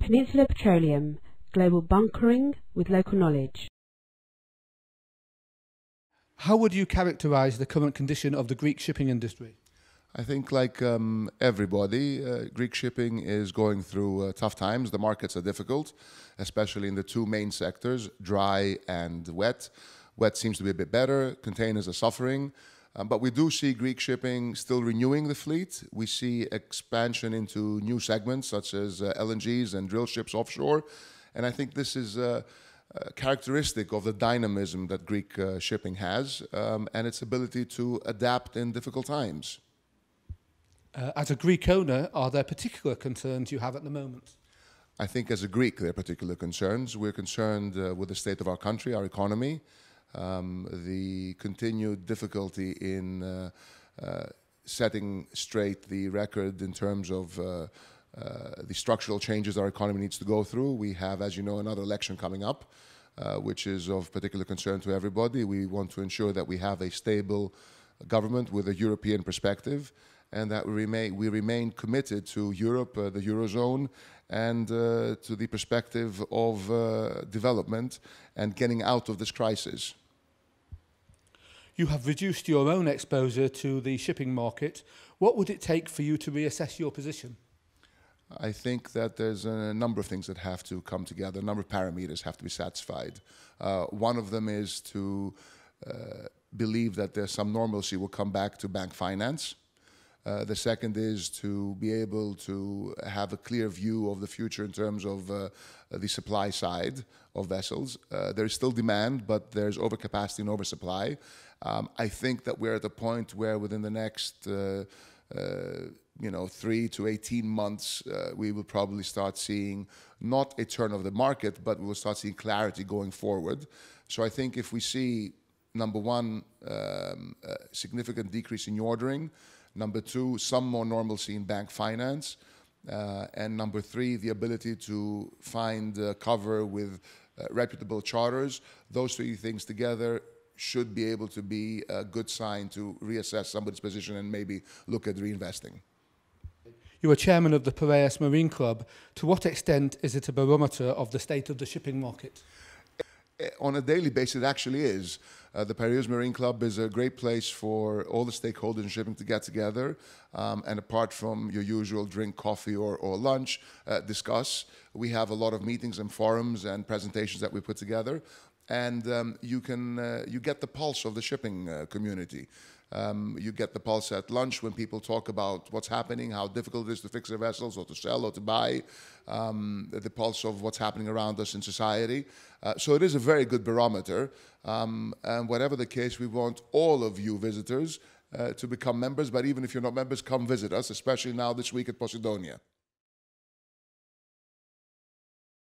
Peninsula Petroleum, global bunkering with local knowledge. How would you characterise the current condition of the Greek shipping industry? I think, like everybody, Greek shipping is going through tough times. The markets are difficult, especially in the two main sectors, dry and wet. Wet seems to be a bit better. Containers are suffering. But we do see Greek shipping still renewing the fleet. We see expansion into new segments such as LNGs and drill ships offshore. And I think this is characteristic of the dynamism that Greek shipping has and its ability to adapt in difficult times. As a Greek owner, are there particular concerns you have at the moment? I think as a Greek, there are particular concerns. We're concerned with the state of our country, our economy, the continued difficulty in setting straight the record in terms of the structural changes our economy needs to go through. We have, as you know, another election coming up, which is of particular concern to everybody. We want to ensure that we have a stable government with a European perspective, and that we remain committed to Europe, the Eurozone, and to the perspective of development and getting out of this crisis. You have reduced your own exposure to the shipping market. What would it take for you to reassess your position? I think that there's a number of things that have to come together, a number of parameters have to be satisfied. One of them is to believe that there's some normalcy will come back to bank finance. The second is to be able to have a clear view of the future in terms of the supply side of vessels. There is still demand, but there's overcapacity and oversupply. I think that we're at a point where within the next 3 to 18 months, we will probably start seeing not a turn of the market, but we will start seeing clarity going forward. So I think if we see, number one, a significant decrease in ordering, number two, some more normalcy in bank finance, and number three, the ability to find cover with reputable charters, those three things together should be able to be a good sign to reassess somebody's position and maybe look at reinvesting. You are chairman of the Piraeus Marine Club. To what extent is it a barometer of the state of the shipping market? On a daily basis, it actually is. The Piraeus Marine Club is a great place for all the stakeholders in shipping to get together and apart from your usual drink, coffee or lunch, discuss. We have a lot of meetings and forums and presentations that we put together, and you get the pulse of the shipping community. You get the pulse at lunch when people talk about what's happening, how difficult it is to fix their vessels or to sell or to buy, the pulse of what's happening around us in society. So it is a very good barometer. And whatever the case, we want all of you visitors to become members. But even if you're not members, come visit us, especially now this week at Posidonia.